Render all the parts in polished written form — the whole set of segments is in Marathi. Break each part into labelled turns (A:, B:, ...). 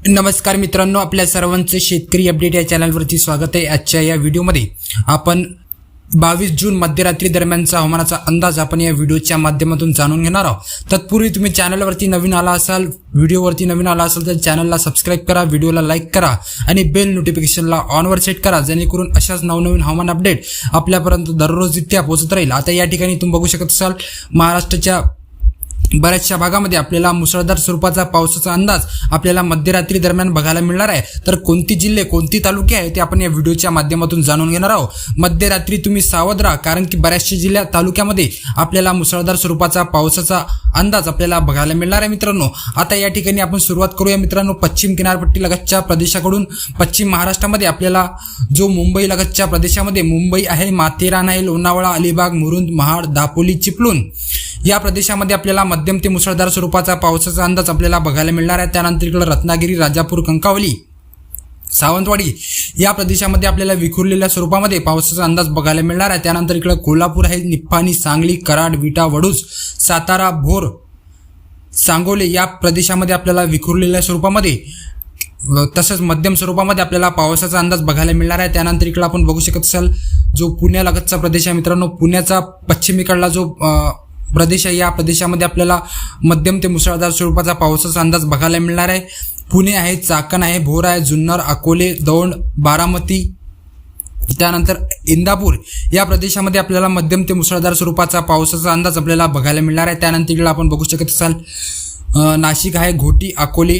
A: नमस्कार मित्रांनो, आपल्या सर्वांचे शेतकरी अपडेट या चॅनलवरती स्वागत आहे। आजच्या या व्हिडिओमध्ये आपण 22 जून मध्यरात्री दरम्यानचा हवामानाचा अंदाज आपण या व्हिडिओच्या माध्यमातून जाणून घेणार आहोत। तत्पूर्वी तुम्ही चॅनलवरती नवीन आला असाल, व्हिडिओवरती नवीन आला असाल तर चॅनलला सबस्क्राइब करा, व्हिडिओला लाईक करा आणि बेल नोटिफिकेशनला ऑनवर सेट करा, जेणेकरून अशाच नवनवीन हवामान अपडेट आपल्यापर्यंत दररोज रित्या पोहोचत राहील। आता या ठिकाणी तुम्ही बघू शकत असाल, महाराष्ट्राच्या बऱ्याचशा भागामध्ये आपल्याला मुसळधार स्वरूपाचा पावसाचा अंदाज आपल्याला मध्यरात्री दरम्यान बघायला मिळणार आहे। तर कोणती जिल्हे कोणती तालुके आहेत ते आपण या व्हिडिओच्या माध्यमातून जाणून घेणार आहोत। मध्यरात्री तुम्ही सावध राहा, कारण की बऱ्याचशा जिल्ह्यात तालुक्यामध्ये आपल्याला मुसळधार स्वरूपाचा पावसाचा अंदाज आपल्याला बघायला मिळणार आहे। मित्रांनो, आता या ठिकाणी आपण सुरुवात करूया मित्रांनो, पश्चिम किनारपट्टी लगतच्या प्रदेशाकडून। पश्चिम महाराष्ट्रामध्ये आपल्याला जो मुंबई लगतच्या प्रदेशामध्ये मुंबई आहे, माथेरान आहे, लोणावळा, अलिबाग, मुरुंद, महाड, दापोली, चिपळूण या प्रदेशामध्ये आपल्याला मध्यम ते मुसळधार स्वरूपाचा पावसाचा अंदाज आपल्याला बघायला मिळणार आहे। त्यानंतर इकडे रत्नागिरी, राजापूर, कंकावली, सावंतवाडी या प्रदेशामध्ये आपल्याला विखुरलेल्या स्वरूपामध्ये पावसाचा अंदाज बघायला मिळणार आहे। त्यानंतर इकडे कोल्हापूर आहे, निप्पाणी, सांगली, कराड, विटा, वडूज, सातारा, भोर, सांगोले या प्रदेशामध्ये आपल्याला विखुरलेल्या स्वरूपामध्ये तसंच मध्यम स्वरूपामध्ये आपल्याला पावसाचा अंदाज बघायला मिळणार आहे। त्यानंतर इकडे आपण बघू शकत असाल, जो पुण्यालगतचा प्रदेश आहे मित्रांनो, पुण्याचा पश्चिमेकडला जो प्रदेश आहे, या प्रदेशामध्ये आपल्याला मध्यम ते मुसळधार स्वरूपाचा पावसाचा अंदाज बघायला मिळणार आहे। पुणे आहे, चाकण आहे, भोर आहे, जुन्नर, अकोले, दौंड, बारामती, त्यानंतर इंदापूर या प्रदेशामध्ये आपल्याला मध्यम ते मुसळधार स्वरूपाचा पावसाचा अंदाज आपल्याला बघायला मिळणार आहे। त्यानंतर इकडे आपण बघू शकत असाल, नाशिक आहे, घोटी, अकोले,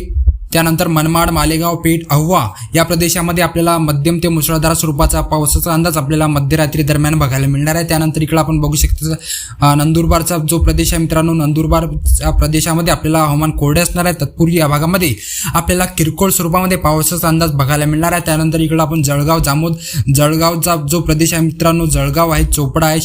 A: त्यानंतर मनमाड, मालेगाव, पेठ, अहवा या प्रदेशामध्ये आपल्याला मध्यम ते मुसळधार स्वरूपाचा पावसाचा अंदाज आपल्याला मध्यरात्री दरम्यान बघायला मिळणार आहे। त्यानंतर इकडे आपण बघू शकतो, नंदुरबारचा जो प्रदेश आहे मित्रांनो, नंदुरबार या प्रदेशामध्ये आपल्याला हवामान कोरडे असणार आहे। तत्पूर्वी या भागामध्ये आपल्याला किरकोळ स्वरूपामध्ये पावसाचा अंदाज बघायला मिळणार आहे। त्यानंतर इकडे आपण जळगाव, जामोद, जळगावचा जो प्रदेश आहे मित्रांनो, जळगाव आहे, चोपडा आहे,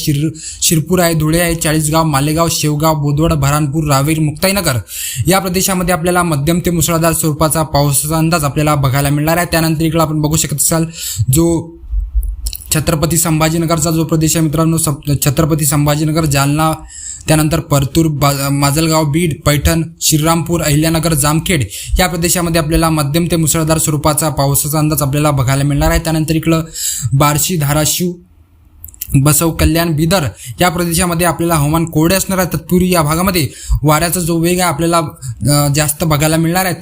A: शिरपूर आहे, धुळे आहे, चाळीसगाव, मालेगाव, शेवगाव, बोदवड, बऱ्हाणपूर, रावेर, मुक्ताईनगर या प्रदेशामध्ये आपल्याला मध्यम ते मुसळधार स्वरूपाचा पावसाचा अंदाज आपल्याला बघायला मिळणार आहे। त्यानंतर इकडे आपण बघू शकत असाल, जो छत्रपती संभाजीनगरचा जो प्रदेश आहे मित्रांनो, छत्रपती संभाजीनगर, जालना, त्यानंतर परतूर, माजलगाव, बीड, पैठण, श्रीरामपूर, अहिल्यानगर, जामखेड या प्रदेशामध्ये आपल्याला मध्यम ते मुसळधार स्वरूपाचा पावसाचा अंदाज आपल्याला बघायला मिळणार आहे। त्यानंतर इकडं बार्शी, धाराशिव, बसव कल्याण, बिदर या प्रदेशामध्ये आपल्याला हवामान कोरडे असणार आहे। तत्पूर्वी या भागामध्ये वाऱ्याचा जो वेग आहे आपल्याला जास्त बघायला मिळणार आहे।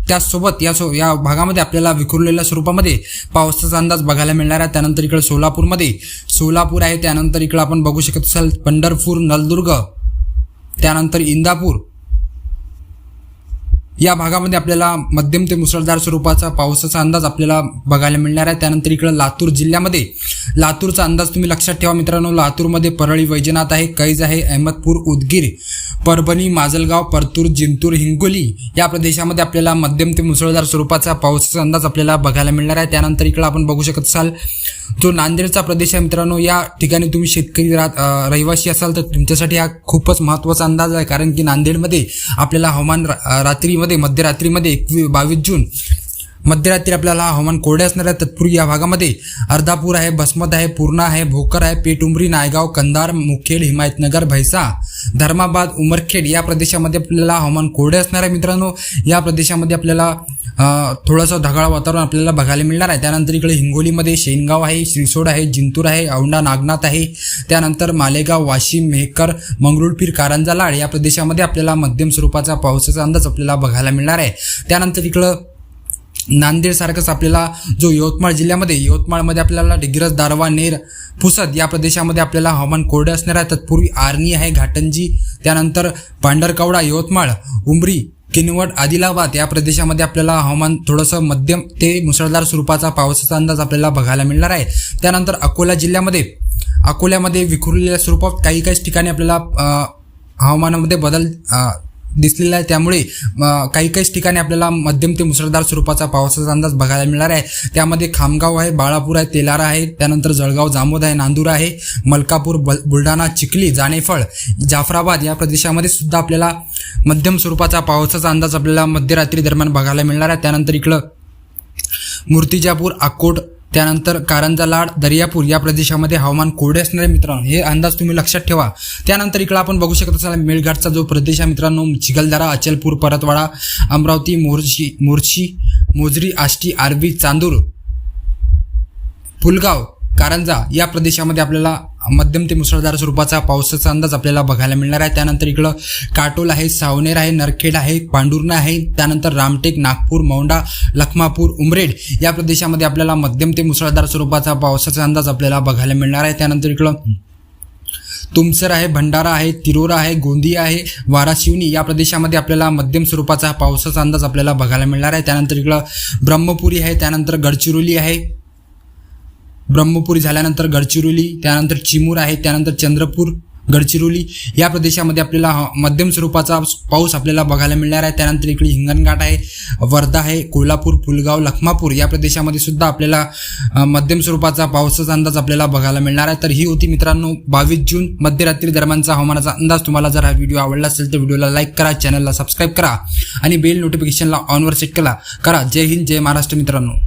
A: त्याचसोबत या भागामध्ये आपल्याला विखुरलेल्या स्वरूपामध्ये पावसाचा अंदाज बघायला मिळणार आहे। त्यानंतर इकडे सोलापूर आहे, त्यानंतर इकडे आपण बघू शकत असाल, पंढरपूर, नलदुर्ग, त्यानंतर इंदापूर या भागामध्ये आपल्याला मध्यम ते मुसळधार स्वरूपाचा पावसाचा अंदाज आपल्याला बघायला मिळणार आहे। त्यानंतर इकडे लातूर जिल्ह्यामध्ये, लातूरचा अंदाज तुम्ही लक्षात ठेवा मित्रांनो, लातूरमध्ये परळी, वैजनाथ आहे, कैज आहे, अहमदपूर, उदगीर, परभणी, माजलगाव, परतूर, जिंतूर, हिंगोली या प्रदेशामध्ये आपल्याला मध्यम ते मुसळधार स्वरूपाचा पावसाचा अंदाज आपल्याला बघायला मिळणार आहे। त्यानंतर इकडे आपण बघू शकत असाल, जो नांदेडचा प्रदेश आहे मित्रांनो, या ठिकाणी तुम्ही शेतकरी रहिवासी असाल तर तुमच्यासाठी हा खूपच महत्त्वाचा अंदाज आहे, कारण की नांदेडमध्ये आपल्याला हवामान मध्यरात्रीमध्ये 22 जून मध्यरात्री आपल्याला हवामान कोरडे असणार आहे। तत्पूर्वी या भागामध्ये अर्धापूर आहे, बसमत आहे, पूर्णा आहे, भोकर आहे, पेटउमरी, नायगाव, कंधार, मुखेड, हिमायतनगर, भैसा, धर्माबाद, उमरखेड या प्रदेशामध्ये आपल्याला हवामान कोरडे असणार आहे। मित्रांनो, या प्रदेशामध्ये आपल्याला थोडंसं ढगाळ वातावरण आपल्याला बघायला मिळणार आहे। त्यानंतर इकडे हिंगोलीमध्ये शेनगाव आहे, श्रीसोड आहे, जिंतूर आहे, औंढा नागनाथ आहे, त्यानंतर मालेगाव, वाशिम, मेहकर, मंगरुळपीर, कारंजा, लाड या प्रदेशामध्ये आपल्याला मध्यम स्वरूपाचा पावसाचा अंदाज आपल्याला बघायला मिळणार आहे। त्यानंतर इकडं नांदेड सारखंच आपल्याला जो यवतमाळ जिल्ह्यामध्ये, यवतमाळमध्ये आपल्याला डिग्रस, दारवा, नेर, पुसद या प्रदेशामध्ये आपल्याला हवामान कोरडे असणार आहे। तत्पूर्वी आर्णी आहे, घाटंजी, त्यानंतर पांढरकवडा, यवतमाळ, उमरी, किनवट, आदिलाबाद या प्रदेशामध्ये आपल्याला हवामान थोडंसं मध्यम ते मुसळधार स्वरूपाचा पावसाचा अंदाज आपल्याला बघायला मिळणार आहे। त्यानंतर अकोल्यामध्ये विखुरलेल्या स्वरूपात काही ठिकाणी आपल्याला हवामानामध्ये बदल दिसलेला आहे, त्यामुळे काही ठिकाणी आपल्याला मध्यम ते मुसळधार स्वरूपाचा पावसाचा अंदाज बघायला मिळणार आहे। त्यामध्ये खामगाव आहे, बाळापूर आहे, तेलारा आहे, त्यानंतर जळगाव, जामोद आहे, नांदूर आहे, मलकापूर, बुलढाणा, चिखली, जानेफळ, जाफराबाद या प्रदेशामध्ये सुद्धा आपल्याला मध्यम स्वरूपाचा पावसाचा अंदाज आपल्याला मध्यरात्री दरम्यान बघायला मिळणार आहे। त्यानंतर इकडं मूर्तिजापूर, अकोट, त्यानंतर कारंजा लाड दर्यापूर या प्रदेशामध्ये हवामान कोरडे असणार आहे मित्रांनो, हे अंदाज तुम्ही लक्षात ठेवा. त्यानंतर इकडे आपण बघू शकत असाल मेळघाटचा जो प्रदेश आहे मित्रांनो, चिखलदरा, अचलपूर, परतवाडा, अमरावती, मोर्शी, मोजरी, आष्टी, आर्वी, चांदूर, पुलगाव, कारंजा या प्रदेशामध्ये आपल्याला मध्यम ते मुसळधार स्वरूपाचा पावसाचा अंदाज आपल्याला बघायला मिळणार आहे. त्यानंतर इकडं काटोल आहे, सावनेर आहे, नरखेड आहे, पांडुर्णा आहे, त्यानंतर रामटेक, नागपूर, मौंडा, लखमापूर, उमरेड या प्रदेशामध्ये आपल्याला मध्यम ते मुसळधार स्वरूपाचा पावसाचा अंदाज आपल्याला बघायला मिळणार आहे. त्यानंतर इकडं तुमसर आहे, भंडारा आहे, तिरोरा आहे, गोंदिया आहे, वाराशिवनी या प्रदेशामध्ये आपल्याला मध्यम स्वरूपाचा पावसाचा अंदाज आपल्याला बघायला मिळणार आहे. त्यानंतर इकडं ब्रह्मपुरी आहे, त्यानंतर गडचिरोली आहे, ब्रह्मपुरी झाल्यानंतर गडचिरोली, त्यानंतर चिमूर आहे, त्यानंतर चंद्रपूर, गडचिरोली या प्रदेशामध्ये आपल्याला मध्यम स्वरूपाचा पाऊस आपल्याला बघायला मिळणार आहे. त्यानंतर इकडे हिंगणघाट आहे, वर्धा आहे, कोल्हापूर, पुलगाव, लखमापूर या प्रदेशामध्ये सुद्धा आपल्याला मध्यम स्वरूपाचा पावसाचा अंदाज आपल्याला बघायला मिळणार आहे. तर ही होती मित्रांनो 22 जून मध्यरात्री दरम्यानचा हवामानाचा अंदाज. तुम्हाला जर हा व्हिडिओ आवडला असेल तर व्हिडिओला लाईक करा, चॅनलला सबस्क्राईब करा आणि बेल नोटिफिकेशनला ऑनवर सेट करा. जय हिंद, जय महाराष्ट्र मित्रांनो.